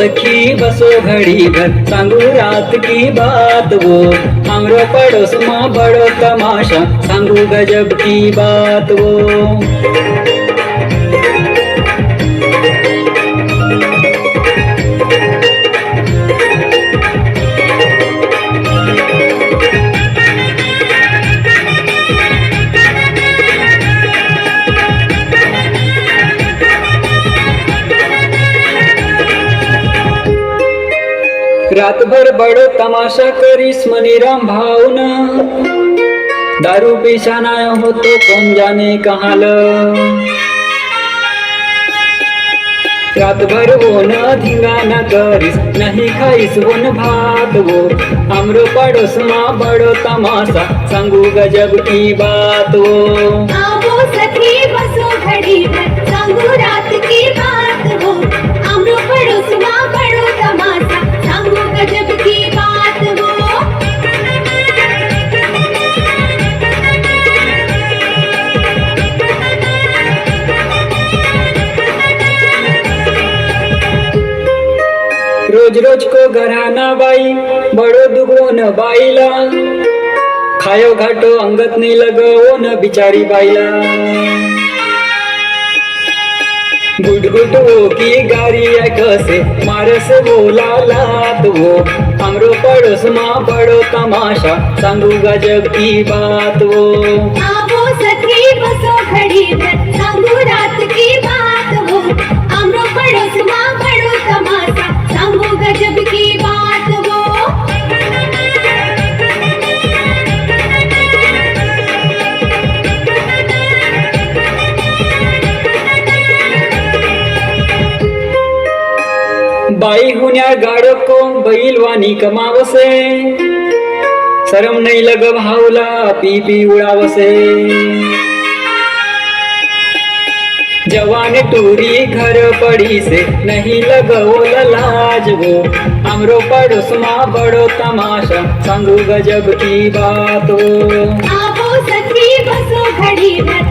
सखी बसो घड़ी भर सांगू रात की बात वो, हमरो पड़ोस में बड़ो तमाशा सांगू गजब की बात वो। रातभर बड़ो तमाशा करीस मनीराम भावना, दारू पीछाना हो तो कौन जाने कहाँ ल। रातभर वो न धिंगाना करीस नहीं खाईस वो न भात वो, हमरो पड़ोस में बड़ो तमाशा सांगू गजब की बात वो। आवो सखी बसो घड़ी भर सांगू रात की बात वो, हमरो पड़ोस में बड़ो तमाशा सांगू गजब की बात वो। रोज रोज को घराना बाई बड़ो दुगो न बाईला, खायो घाटो अंगत नहीं लगो न बिचारी बाईला। गुट गुट वो की गारी कसे मारस वो लालात वो, हमरो पड़ोस में बड़ो तमाशा सांगू गजब की बात वो। आवो सखी बसो घड़ी भर सांगू रात की बात वो, हमरो पड़ोस में बड़ो तमाशा सांगू गजब की बात वो। बाई हुन्या गाड़ो को बैलवानी कमावसे, शरम नहीं लग भावला पी पी उड़ावसे। जवान टूरी घर पड़ी से नहीं लगो लाज वो, हमरो पड़ोस में बड़ो तमाशा सांगू गजब की बात वो। आवो सखी बसो घड़ी भर